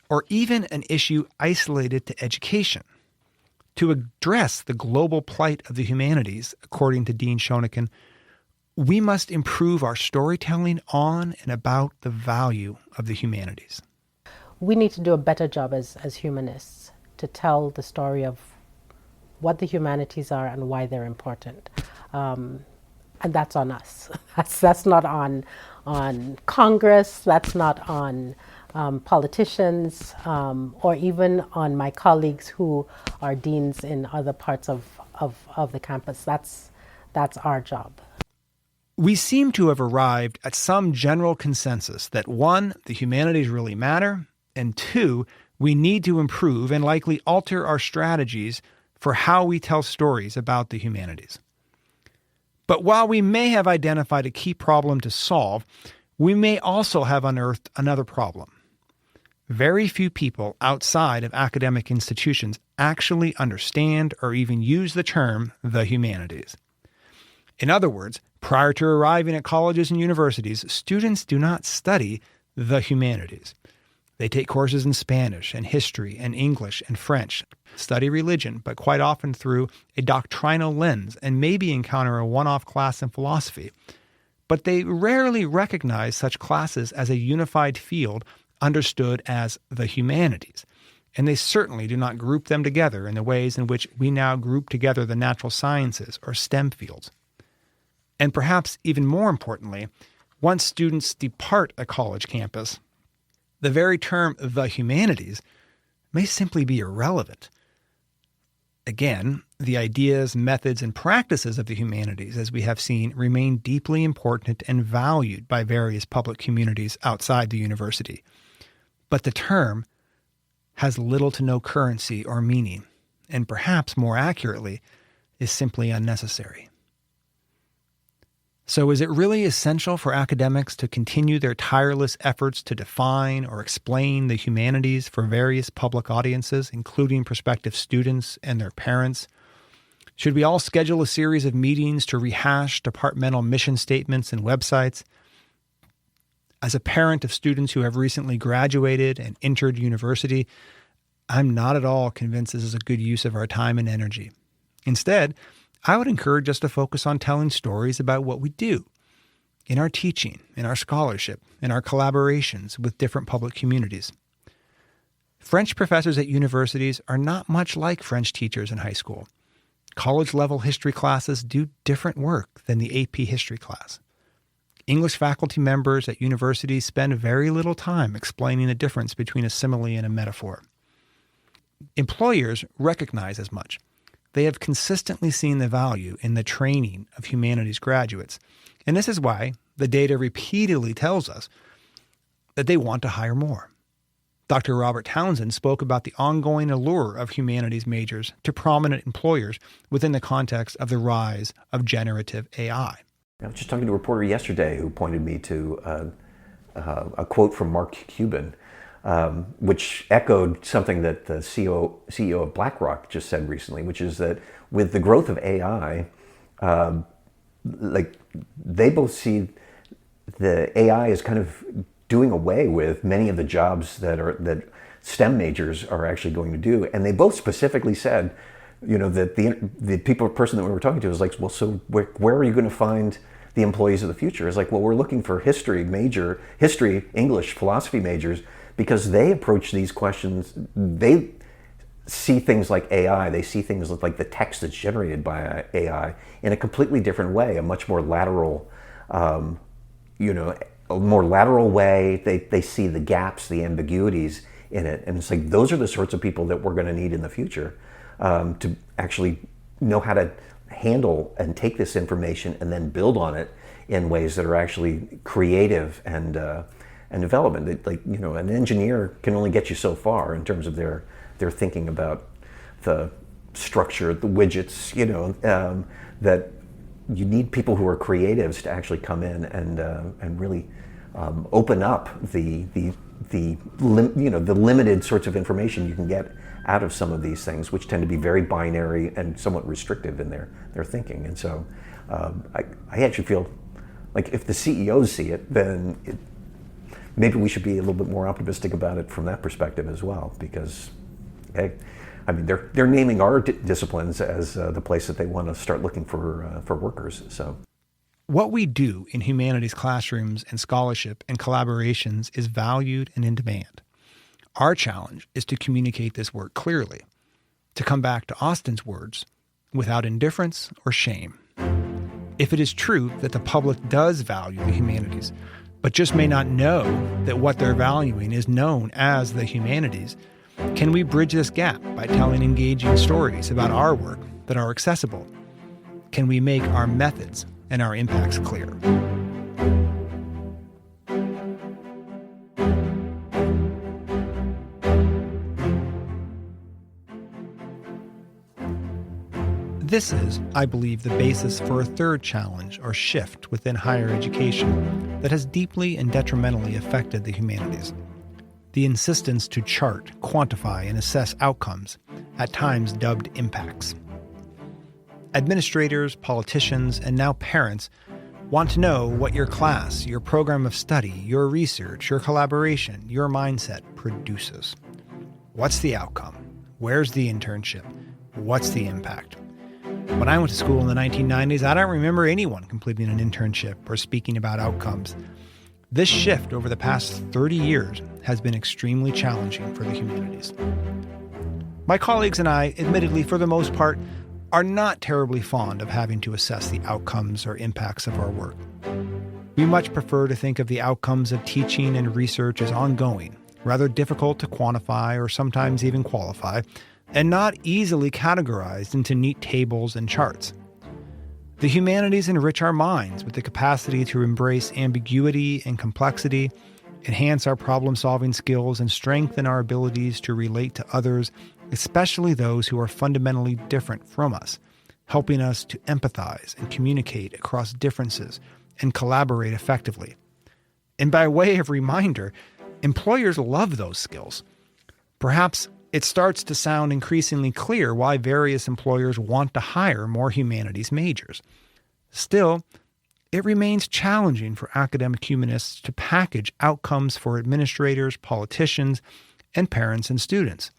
or even an issue isolated to education. To address the global plight of the humanities, according to Dean Shonekin, we must improve our storytelling on and about the value of the humanities. We need to do a better job as humanists to tell the story of what the humanities are and why they're important. And that's on us. That's not on Congress, that's not on politicians, or even on my colleagues who are deans in other parts of the campus. That's our job. We seem to have arrived at some general consensus that 1, the humanities really matter, and 2, we need to improve and likely alter our strategies for how we tell stories about the humanities. But while we may have identified a key problem to solve, we may also have unearthed another problem. Very few people outside of academic institutions actually understand or even use the term the humanities. In other words, prior to arriving at colleges and universities, students do not study the humanities. They take courses in Spanish and history and English and French, study religion, but quite often through a doctrinal lens, and maybe encounter a one-off class in philosophy. But they rarely recognize such classes as a unified field understood as the humanities. And they certainly do not group them together in the ways in which we now group together the natural sciences or STEM fields. And perhaps even more importantly, once students depart a college campus, the very term the humanities may simply be irrelevant. Again, the ideas, methods, and practices of the humanities, as we have seen, remain deeply important and valued by various public communities outside the university. But the term has little to no currency or meaning, and perhaps more accurately, is simply unnecessary. So is it really essential for academics to continue their tireless efforts to define or explain the humanities for various public audiences, including prospective students and their parents? Should we all schedule a series of meetings to rehash departmental mission statements and websites? As a parent of students who have recently graduated and entered university, I'm not at all convinced this is a good use of our time and energy. Instead, I would encourage us to focus on telling stories about what we do in our teaching, in our scholarship, in our collaborations with different public communities. French professors at universities are not much like French teachers in high school. College-level history classes do different work than the AP history class. English faculty members at universities spend very little time explaining the difference between a simile and a metaphor. Employers recognize as much. They have consistently seen the value in the training of humanities graduates, and this is why the data repeatedly tells us that they want to hire more. Dr. Robert Townsend spoke about the ongoing allure of humanities majors to prominent employers within the context of the rise of generative AI. I was just talking to a reporter yesterday who pointed me to a quote from Mark Cuban, which echoed something that the CEO of BlackRock just said recently, which is that with the growth of AI, they both see the AI is kind of doing away with many of the jobs that STEM majors are actually going to do. And they both specifically said that the person that we were talking to was like, well, so where are you going to find the employees of the future? It's like, well, we're looking for history, English, philosophy majors, because they approach these questions. They see things like AI. They see things like the text that's generated by AI in a completely different way, a much more lateral, a more lateral way. They see the gaps, the ambiguities in it, and it's like those are the sorts of people that we're going to need in the future to actually know how to handle and take this information and then build on it in ways that are actually creative and development. An engineer can only get you so far in terms of their thinking about the structure, the widgets. That you need people who are creatives to actually come in and really open up the limited sorts of information you can get out of some of these things, which tend to be very binary and somewhat restrictive in their thinking. And so I actually feel like if the CEOs see it, then maybe we should be a little bit more optimistic about it from that perspective as well, because they're naming our disciplines as the place that they want to start looking for workers. So what we do in humanities classrooms and scholarship and collaborations is valued and in demand. Our challenge is to communicate this work clearly, to come back to Austin's words, without indifference or shame. If it is true that the public does value the humanities, but just may not know that what they're valuing is known as the humanities, can we bridge this gap by telling engaging stories about our work that are accessible? Can we make our methods and our impacts clear? This is, I believe, the basis for a third challenge or shift within higher education that has deeply and detrimentally affected the humanities. The insistence to chart, quantify, and assess outcomes, at times dubbed impacts. Administrators, politicians, and now parents want to know what your class, your program of study, your research, your collaboration, your mindset produces. What's the outcome? Where's the internship? What's the impact? When I went to school in the 1990s, I don't remember anyone completing an internship or speaking about outcomes. This shift over the past 30 years has been extremely challenging for the humanities. My colleagues and I, admittedly, for the most part, are not terribly fond of having to assess the outcomes or impacts of our work. We much prefer to think of the outcomes of teaching and research as ongoing, rather difficult to quantify or sometimes even qualify, and not easily categorized into neat tables and charts. The humanities enrich our minds with the capacity to embrace ambiguity and complexity, enhance our problem-solving skills, and strengthen our abilities to relate to others, especially those who are fundamentally different from us, helping us to empathize and communicate across differences and collaborate effectively. And by way of reminder, employers love those skills. Perhaps it starts to sound increasingly clear why various employers want to hire more humanities majors. Still, it remains challenging for academic humanists to package outcomes for administrators, politicians, and parents and students.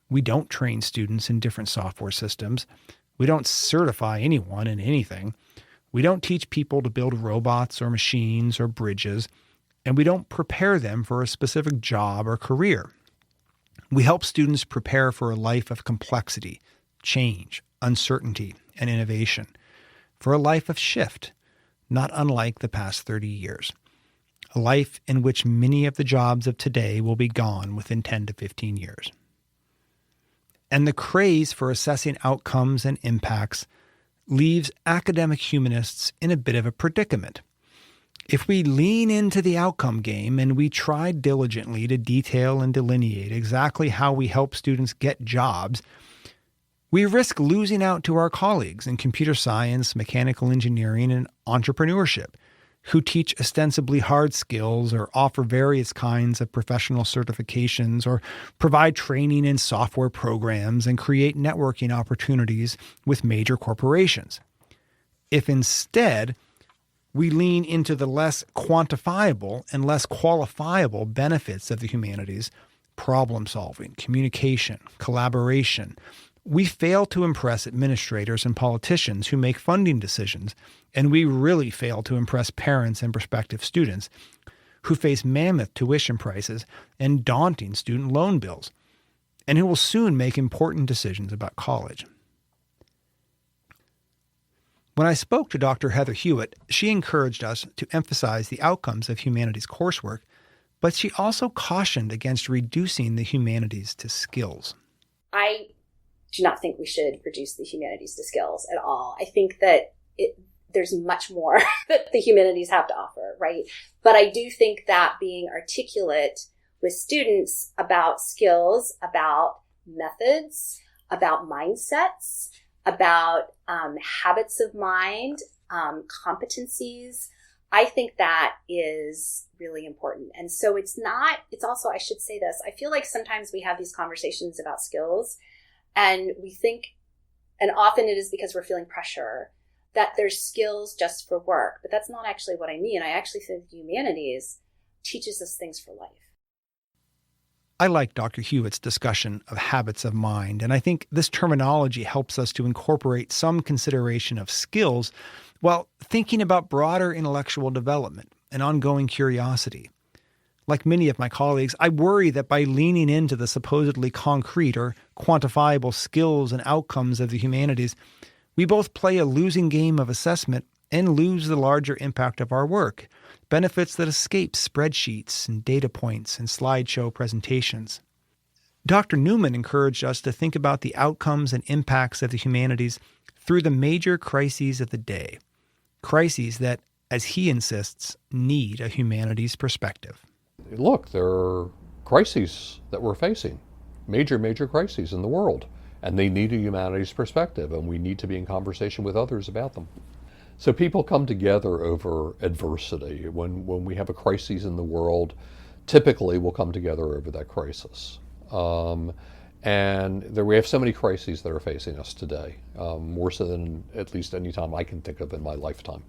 We don't train students in different software systems. We don't certify anyone in anything. We don't teach people to build robots or machines or bridges, and we don't prepare them for a specific job or career. We help students prepare for a life of complexity, change, uncertainty, and innovation, for a life of shift, not unlike the past 30 years, a life in which many of the jobs of today will be gone within 10 to 15 years. And the craze for assessing outcomes and impacts leaves academic humanists in a bit of a predicament. If we lean into the outcome game and we try diligently to detail and delineate exactly how we help students get jobs, we risk losing out to our colleagues in computer science, mechanical engineering, and entrepreneurship, who teach ostensibly hard skills or offer various kinds of professional certifications or provide training in software programs and create networking opportunities with major corporations. If instead we lean into the less quantifiable and less qualifiable benefits of the humanities, problem solving, communication, collaboration, We fail to impress administrators and politicians who make funding decisions, and we really fail to impress parents and prospective students who face mammoth tuition prices and daunting student loan bills, and who will soon make important decisions about college. When I spoke to Dr. Heather Hewitt, she encouraged us to emphasize the outcomes of humanities coursework, but she also cautioned against reducing the humanities to skills. I do not think we should reduce the humanities to skills at all. I think that there's much more that the humanities have to offer, right? But I do think that being articulate with students about skills, about methods, about mindsets, about habits of mind, competencies, I think that is really important. And so it's also, I should say this, I feel like sometimes we have these conversations about skills and we think, and often it is because we're feeling pressure, that there's skills just for work. But that's not actually what I mean. I actually think humanities teaches us things for life. I like Dr. Hewitt's discussion of habits of mind, and I think this terminology helps us to incorporate some consideration of skills while thinking about broader intellectual development and ongoing curiosity. Like many of my colleagues, I worry that by leaning into the supposedly concrete or quantifiable skills and outcomes of the humanities, we both play a losing game of assessment and lose the larger impact of our work, benefits that escape spreadsheets and data points and slideshow presentations. Dr. Newman encouraged us to think about the outcomes and impacts of the humanities through the major crises of the day, crises that, as he insists, need a humanities perspective. Look, there are crises that we're facing, major crises in the world, and they need a humanities perspective, and we need to be in conversation with others about them. So people come together over adversity. When we have a crisis in the world, typically we'll come together over that crisis. And we have so many crises that are facing us today, more so than at least any time I can think of in my lifetime.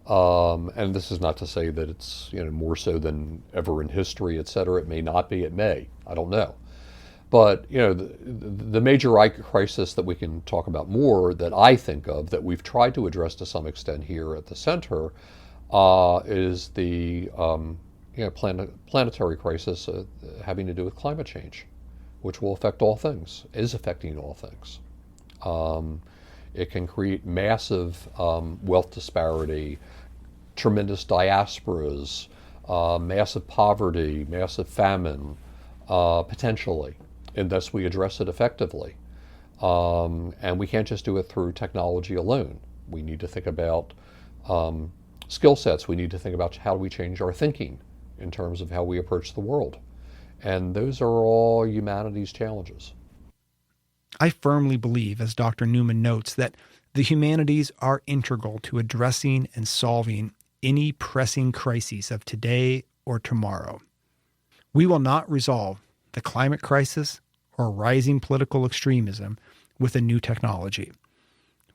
And this is not to say that it's more so than ever in history, et cetera. It may not be, it may, I don't know. But the major crisis that we can talk about more that I think of that we've tried to address to some extent here at the center is the planetary crisis having to do with climate change, which will affect all things, is affecting all things. It can create massive wealth disparity, tremendous diasporas, massive poverty, massive famine, potentially, unless we address it effectively. And we can't just do it through technology alone. We need to think about skill sets. We need to think about how do we change our thinking in terms of how we approach the world. And those are all humanities challenges. I firmly believe, as Dr. Newman notes, that the humanities are integral to addressing and solving any pressing crises of today or tomorrow. We will not resolve the climate crisis or rising political extremism with a new technology.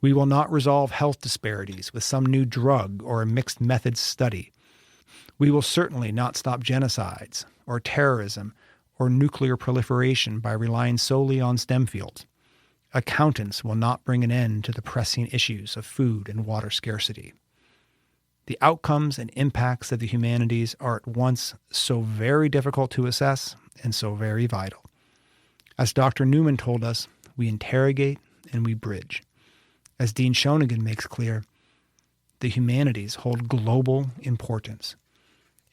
We will not resolve health disparities with some new drug or a mixed methods study. We will certainly not stop genocides or terrorism or nuclear proliferation by relying solely on STEM fields. Accountants will not bring an end to the pressing issues of food and water scarcity. The outcomes and impacts of the humanities are at once so very difficult to assess and so very vital. As Dr. Newman told us, we interrogate and we bridge. As Dean Schoenigan makes clear, the humanities hold global importance.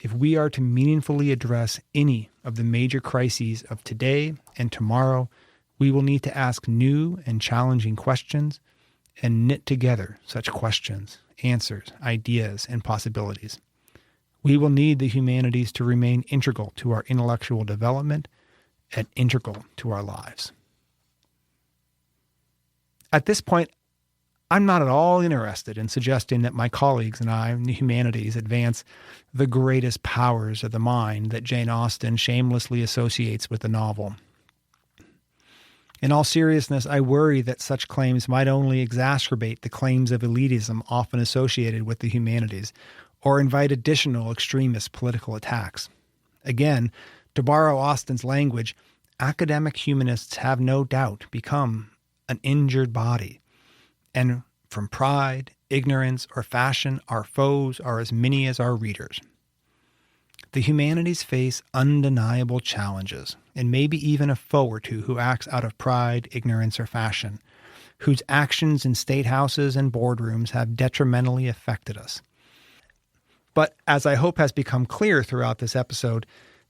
If we are to meaningfully address any of the major crises of today and tomorrow, we will need to ask new and challenging questions and knit together such questions, answers, ideas, and possibilities. We will need the humanities to remain integral to our intellectual development and integral to our lives. At this point, I'm not at all interested in suggesting that my colleagues and I in the humanities advance the greatest powers of the mind that Jane Austen shamelessly associates with the novel. In all seriousness, I worry that such claims might only exacerbate the claims of elitism often associated with the humanities, or invite additional extremist political attacks. Again, to borrow Austen's language, academic humanists have no doubt become an injured body. And from pride, ignorance, or fashion, our foes are as many as our readers. The humanities face undeniable challenges, and maybe even a foe or two who acts out of pride, ignorance, or fashion, whose actions in state houses and boardrooms have detrimentally affected us. But as I hope has become clear throughout this episode,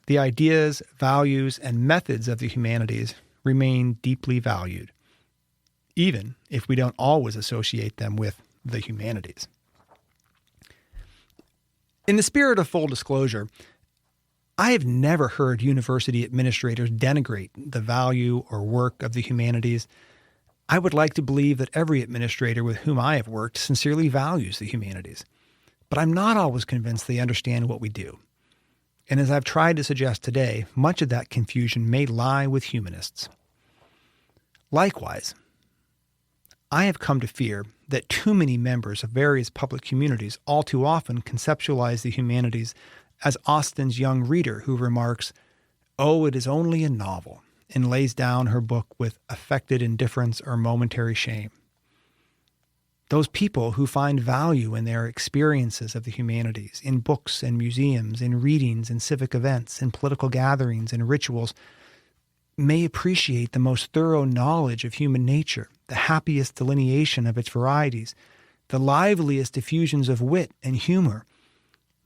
the ideas, values, and methods of the humanities remain deeply valued, even if we don't always associate them with the humanities. In the spirit of full disclosure, I have never heard university administrators denigrate the value or work of the humanities. I would like to believe that every administrator with whom I have worked sincerely values the humanities, but I'm not always convinced they understand what we do. And as I've tried to suggest today, much of that confusion may lie with humanists. Likewise, I have come to fear that too many members of various public communities all too often conceptualize the humanities as Austen's young reader who remarks, "Oh, it is only a novel," and lays down her book with affected indifference or momentary shame. Those people who find value in their experiences of the humanities, in books and museums, in readings and civic events, in political gatherings and rituals, may appreciate the most thorough knowledge of human nature, the happiest delineation of its varieties, the liveliest effusions of wit and humor,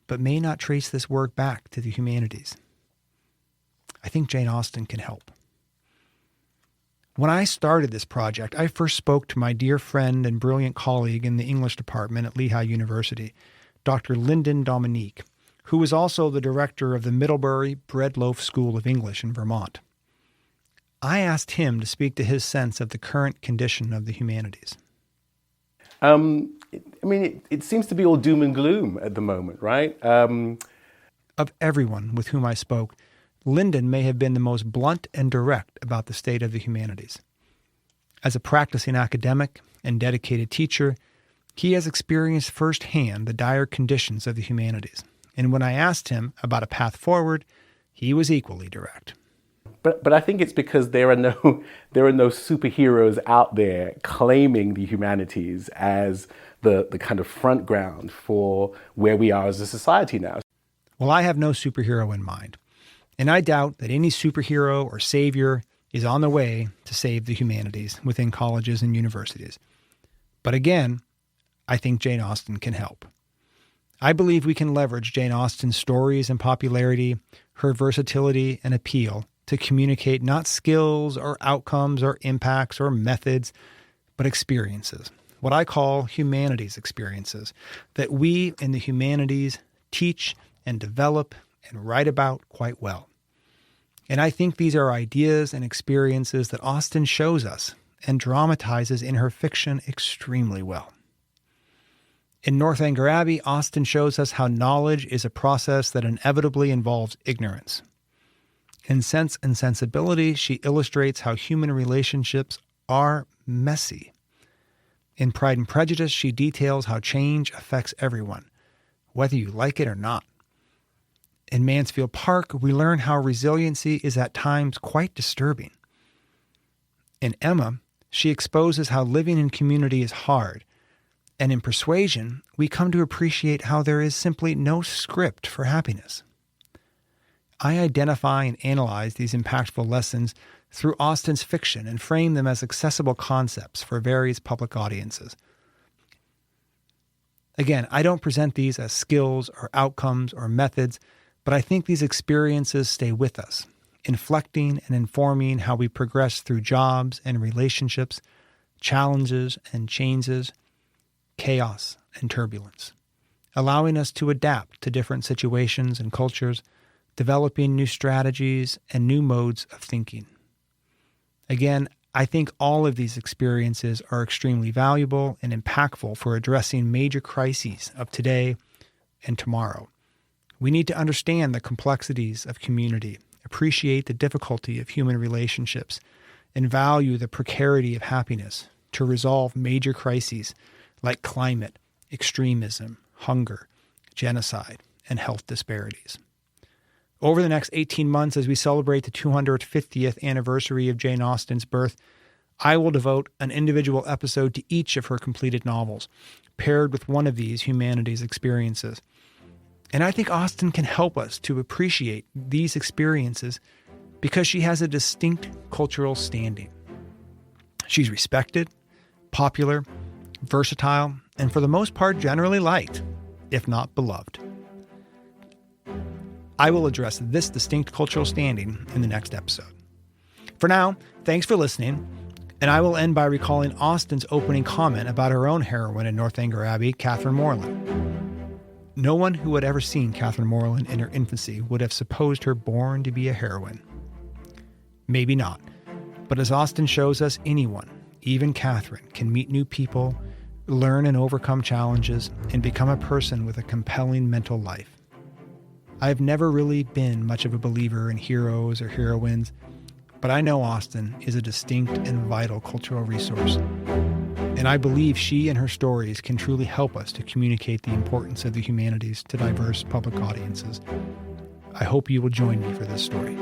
but may not trace this work back to the humanities. I think Jane Austen can help. When I started this project, I first spoke to my dear friend and brilliant colleague in the English department at Lehigh University, Dr. Lyndon Dominique, who was also the director of the Middlebury Breadloaf School of English in Vermont. I asked him to speak to his sense of the current condition of the humanities. It seems to be all doom and gloom at the moment, right? Of everyone with whom I spoke, Lyndon may have been the most blunt and direct about the state of the humanities. As a practicing academic and dedicated teacher, he has experienced firsthand the dire conditions of the humanities. And when I asked him about a path forward, he was equally direct. But I think it's because there are no superheroes out there claiming the humanities as the kind of front ground for where we are as a society now. Well, I have no superhero in mind, and I doubt that any superhero or savior is on the way to save the humanities within colleges and universities. But again, I think Jane Austen can help. I believe we can leverage Jane Austen's stories and popularity, her versatility and appeal, to communicate not skills or outcomes or impacts or methods, but experiences, what I call humanities experiences, that we in the humanities teach and develop and write about quite well. And I think these are ideas and experiences that Austen shows us and dramatizes in her fiction extremely well. In Northanger Abbey, Austen shows us how knowledge is a process that inevitably involves ignorance. In Sense and Sensibility, she illustrates how human relationships are messy. In Pride and Prejudice, she details how change affects everyone, whether you like it or not. In Mansfield Park, we learn how resiliency is at times quite disturbing. In Emma, she exposes how living in community is hard. And in Persuasion, we come to appreciate how there is simply no script for happiness. I identify and analyze these impactful lessons through Austen's fiction and frame them as accessible concepts for various public audiences. Again, I don't present these as skills or outcomes or methods, but I think these experiences stay with us, inflecting and informing how we progress through jobs and relationships, challenges and changes, chaos and turbulence, allowing us to adapt to different situations and cultures, developing new strategies and new modes of thinking. Again, I think all of these experiences are extremely valuable and impactful for addressing major crises of today and tomorrow. We need to understand the complexities of community, appreciate the difficulty of human relationships, and value the precarity of happiness to resolve major crises like climate, extremism, hunger, genocide, and health disparities. Over the next 18 months, as we celebrate the 250th anniversary of Jane Austen's birth, I will devote an individual episode to each of her completed novels, paired with one of these humanities experiences. And I think Austen can help us to appreciate these experiences because she has a distinct cultural standing. She's respected, popular, versatile, and for the most part generally liked, if not beloved. I will address this distinct cultural standing in the next episode. For now, thanks for listening, and I will end by recalling Austen's opening comment about her own heroine in Northanger Abbey, Catherine Morland. No one who had ever seen Catherine Morland in her infancy would have supposed her born to be a heroine. Maybe not, but as Austen shows us, anyone, even Catherine, can meet new people, learn and overcome challenges, and become a person with a compelling mental life. I've never really been much of a believer in heroes or heroines, but I know Austen is a distinct and vital cultural resource. And I believe she and her stories can truly help us to communicate the importance of the humanities to diverse public audiences. I hope you will join me for this story.